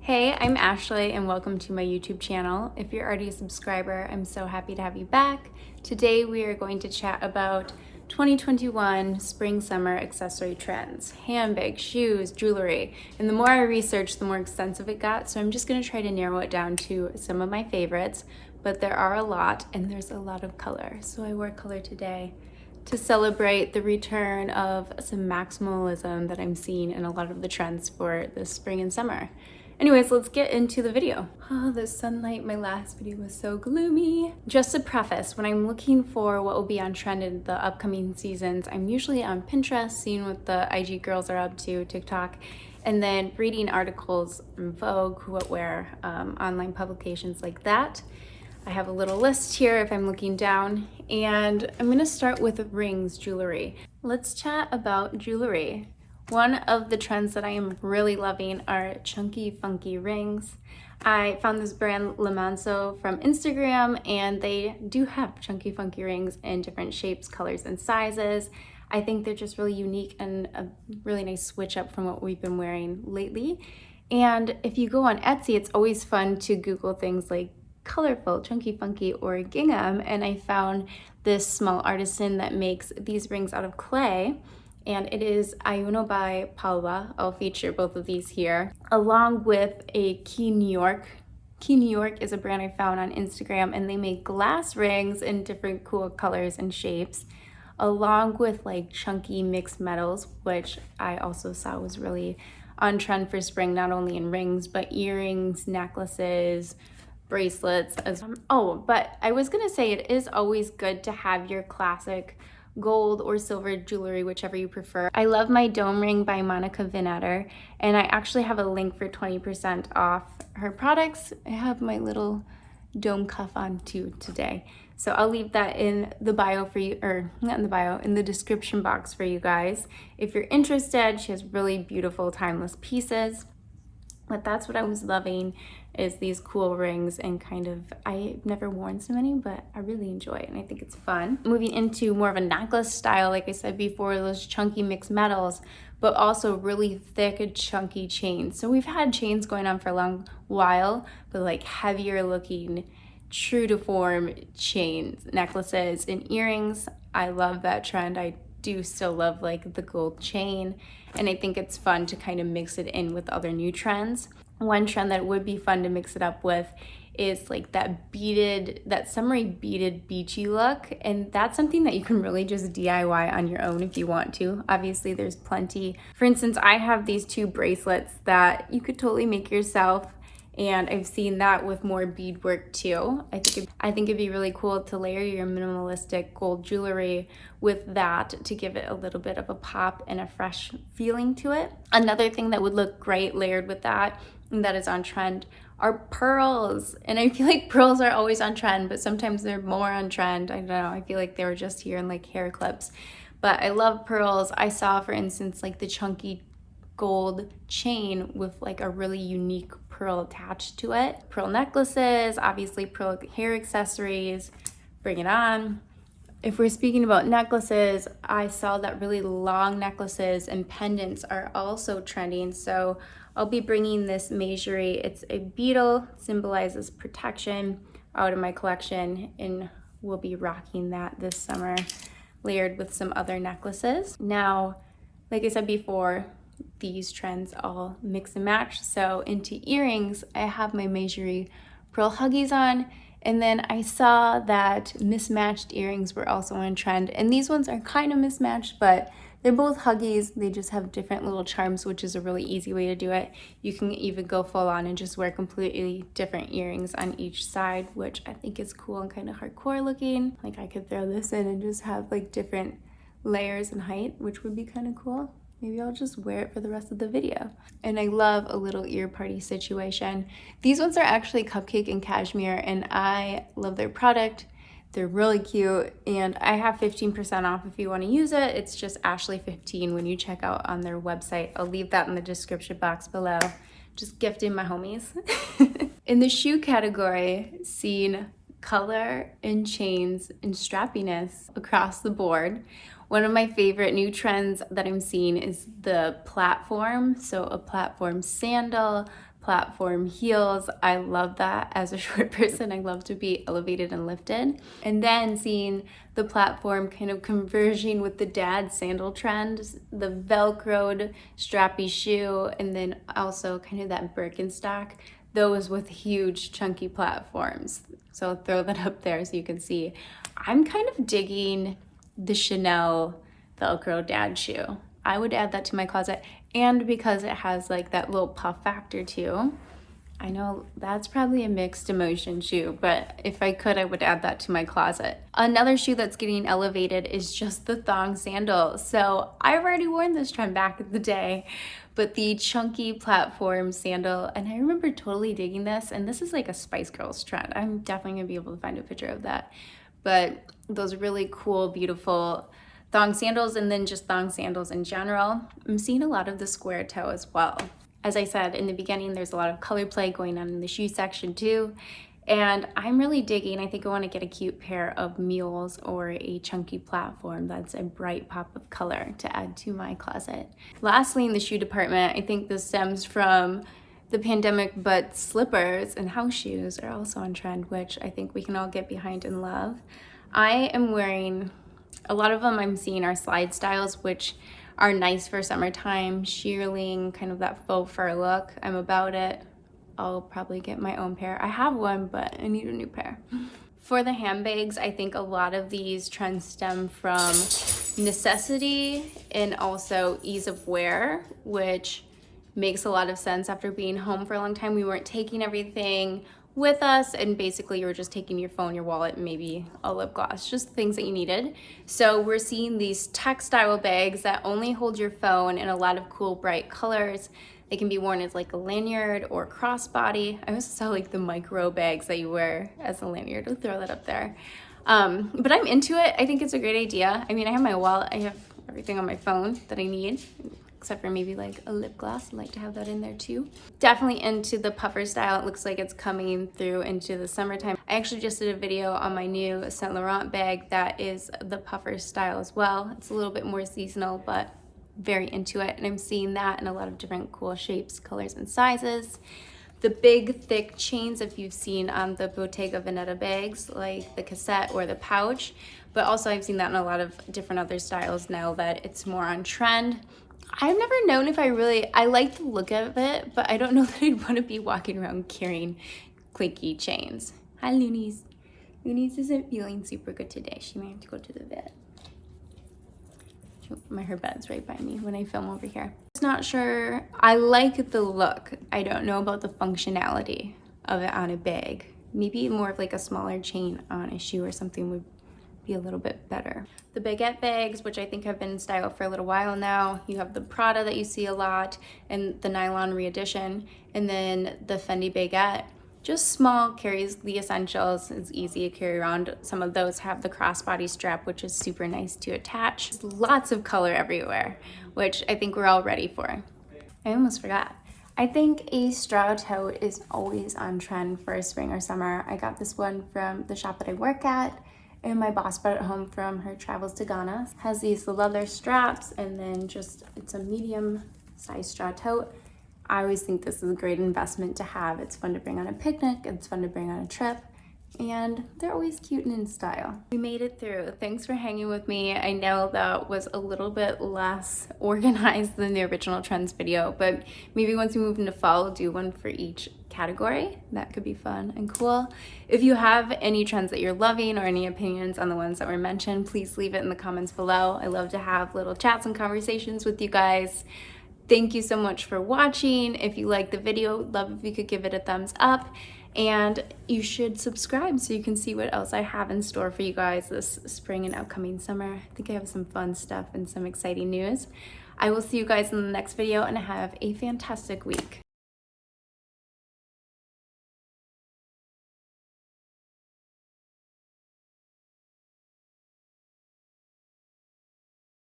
Hey, I'm Ashley and welcome to my YouTube channel. If you're already a subscriber, I'm so happy to have you back. Today we are going to chat about 2021 spring-summer accessory trends, handbags, shoes, jewelry. And the more I researched, the more extensive it got. So I'm just gonna try to narrow it down to some of my favorites, but there are a lot and there's a lot of color. So I wore color today to celebrate the return of some maximalism that I'm seeing in a lot of the trends for this spring and summer. Anyways, let's get into the video. Oh, the sunlight, my last video was so gloomy. Just a preface, when I'm looking for what will be on trend in the upcoming seasons, I'm usually on Pinterest, seeing what the IG girls are up to, TikTok, and then reading articles in Vogue, Who What Wear, online publications like that. I have a little list here if I'm looking down, and I'm gonna start with rings, jewelry. Let's chat about jewelry. One of the trends that I am really loving are chunky, funky rings. I found this brand Le Manso from Instagram, and they do have chunky, funky rings in different shapes, colors, and sizes. I think they're just really unique and a really nice switch up from what we've been wearing lately. And if you go on Etsy, it's always fun to Google things like colorful, chunky, funky, or gingham, and I found this small artisan that makes these rings out of clay, and it is Ayuno by Paula. I'll feature both of these here, along with a Key New York. Key New York is a brand I found on Instagram, and they make glass rings in different cool colors and shapes, along with like chunky mixed metals, which I also saw was really on trend for spring, not only in rings, but earrings, necklaces, bracelets as but I was gonna say it is always good to have your classic gold or silver jewelry, whichever you prefer. I love my dome ring by Monica Vinader, and I actually have a link for 20% off her products. I have my little dome cuff on too today, so I'll leave that in the bio for you, or not in the bio, in the description box for you guys if you're interested. She has really beautiful timeless pieces. But that's what I was loving, is these cool rings, and kind of, I've never worn so many, but I really enjoy it and I think it's fun. Moving into more of a necklace style, like I said before, those chunky mixed metals, but also really thick chunky chains. So we've had chains going on for a long while, but like heavier looking, true to form chains, necklaces, and earrings. I love that trend. I do still love like the gold chain, and I think it's fun to kind of mix it in with other new trends. One trend that would be fun to mix it up with is like that beaded, that summery beaded beachy look, and that's something that you can really just DIY on your own if you want to. Obviously there's plenty. For instance, I have these two bracelets that you could totally make yourself, and I've seen that with more beadwork too. I think it'd be really cool to layer your minimalistic gold jewelry with that to give it a little bit of a pop and a fresh feeling to it. Another thing that would look great layered with that, and that is on trend, are pearls. And I feel like pearls are always on trend, but sometimes they're more on trend. I don't know, I feel like they were just here in like hair clips. But I love pearls. I saw, for instance, like the chunky gold chain with like a really unique pearl attached to it. Pearl necklaces, obviously pearl hair accessories, bring it on. If we're speaking about necklaces, I saw that really long necklaces and pendants are also trending. So I'll be bringing this Mejuri. It's a beetle, symbolizes protection, out of my collection, and we'll be rocking that this summer, layered with some other necklaces. Now, like I said before, these trends all mix and match. So into earrings, I have my Mejuri pearl huggies on, and then I saw that mismatched earrings were also on trend, and these ones are kind of mismatched, but they're both huggies. They just have different little charms, which is a really easy way to do it. You can even go full on and just wear completely different earrings on each side, which I think is cool and kind of hardcore looking. Like I could throw this in and just have like different layers and height, which would be kind of cool. Maybe I'll just wear it for the rest of the video. And I love a little ear party situation. These ones are actually cupcake and cashmere, and I love their product. They're really cute, and I have 15% off if you want to use it. It's just Ashley15 when you check out on their website. I'll leave that in the description box below. Just gifting my homies. In the shoe category, seen color and chains and strappiness across the board. One of my favorite new trends that I'm seeing is the platform. So a platform sandal, platform heels. I love that. As a short person, I love to be elevated and lifted. And then seeing the platform kind of converging with the dad sandal trend, the Velcroed strappy shoe, and then also kind of that Birkenstock, those with huge chunky platforms. So I'll throw that up there so you can see. I'm kind of digging the Chanel Velcro dad shoe. I would add that to my closet, and because it has like that little puff factor too. I know that's probably a mixed emotion shoe, but if I could, I would add that to my closet. Another shoe that's getting elevated is just the thong sandal. So I've already worn this trend back in the day, but the chunky platform sandal, and I remember totally digging this, and this is like a Spice Girls trend. I'm definitely gonna be able to find a picture of that. But those really cool, beautiful thong sandals, and then just thong sandals in general. I'm seeing a lot of the square toe as well. As I said in the beginning, there's a lot of color play going on in the shoe section too. And I'm really digging, I think I want to get a cute pair of mules or a chunky platform that's a bright pop of color to add to my closet. Lastly, in the shoe department, I think this stems from the pandemic, but slippers and house shoes are also on trend, which I think we can all get behind and love. I am wearing, a lot of them I'm seeing are slide styles, which are nice for summertime, shearling, kind of that faux fur look. I'm about it. I'll probably get my own pair. I have one, but I need a new pair. For the handbags, I think a lot of these trends stem from necessity and also ease of wear, which makes a lot of sense after being home for a long time. We weren't taking everything with us, and basically you were just taking your phone, your wallet, and maybe a lip gloss, just things that you needed. So we're seeing these textile bags that only hold your phone in a lot of cool bright colors. They can be worn as like a lanyard or crossbody. I also saw like the micro bags that you wear as a lanyard. I'll throw that up there. But I'm into it. I think it's a great idea. I mean, I have my wallet, I have everything on my phone that I need, except for maybe like a lip gloss. I'd like to have that in there too. Definitely into the puffer style. It looks like it's coming through into the summertime. I actually just did a video on my new Saint Laurent bag that is the puffer style as well. It's a little bit more seasonal, but very into it. And I'm seeing that in a lot of different cool shapes, colors, and sizes. The big thick chains, if you've seen on the Bottega Veneta bags, like the cassette or the pouch, but also I've seen that in a lot of different other styles now that it's more on trend. I've never known if I like the look of it, but I don't know that I'd want to be walking around carrying clinky chains. Hi, Loonies. Loonies isn't feeling super good today. She might have to go to the vet. Her bed's right by me when I film over here. Just not sure. I like the look. I don't know about the functionality of it on a bag. Maybe more of like a smaller chain on a shoe or something would be a little bit better. The baguette bags, which I think have been in style for a little while now. You have the Prada that you see a lot, and the nylon re-edition, and then the Fendi baguette. Just small, carries the essentials, it's easy to carry around. Some of those have the crossbody strap, which is super nice to attach. Lots of color everywhere, which I think we're all ready for. I almost forgot. I think a straw tote is always on trend for spring or summer. I got this one from the shop that I work at, and my boss brought it home from her travels to Ghana. It has these leather straps, and then just, it's a medium size straw tote. I always think this is a great investment to have. It's fun to bring on a picnic, it's fun to bring on a trip, and they're always cute and in style. We made it through. Thanks for hanging with me. I know that was a little bit less organized than the original trends video, but maybe once we move into fall, we'll do one for each category. That could be fun and cool. If you have any trends that you're loving or any opinions on the ones that were mentioned, please leave it in the comments below. I love to have little chats and conversations with you guys. Thank you so much for watching. If you liked the video, love if you could give it a thumbs up, and you should subscribe so you can see what else I have in store for you guys this spring and upcoming summer. I think I have some fun stuff and some exciting news. I will see you guys in the next video, and have a fantastic week.